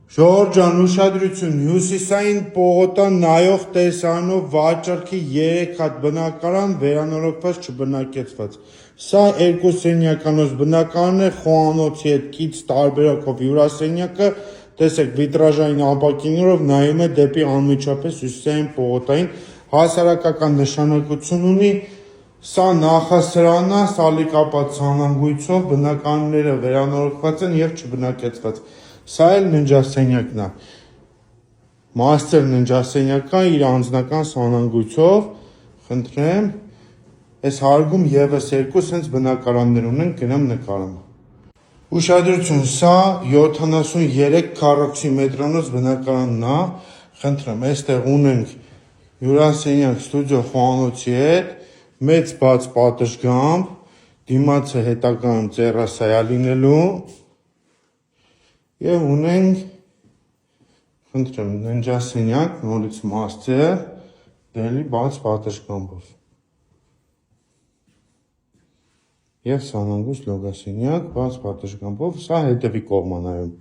Ժողովուրդ ջան, ուշադրություն, հյուսիսային պողոտան նայող տեսանով վաճառքի 3 հատ բնակարան վերանորոգված չբնակեցված։ Սա երկու սենյականոց բնակարանն է, խոհանոցի հետ կից տարբերակով հյուրասենյակը, տեսեք վիտրաժային ապակիներով նայում է դեպի անմիջապես հյուսիսային պողոտային, հասարակական նշանակություն ունի, սա նախասրանն է, սալիկապատ սանանգույցով, բնակարանները վերանորոգված են և չբնակեցված։ Սա էլ ննջասենյակն է, մաստեր ննջասենյակը իր անձնական սանանգույցով, խնդրեմ, այս հարգում ևս երկու սենց բնակարաններ ունեն, գնամ նկարեմ։ Ուշադրություն, սա 73 քառակուսի մետրանոց բնակարանն է, խնդրեմ, այստեղ ունենք հյուրասենյակ, ստուդիո խոհանոցի հետ, մեծ բաց պատշգամբ, դիմացը հետագայում տերասա լինելու և ունենք, խնդրեմ, ննջասենյակ, նորից մաստեր, դելի բաց պատշգամբով և սանանգույց լոգասենյակ, բաց պատշգամբով, սա հետևի կողմ է նայում։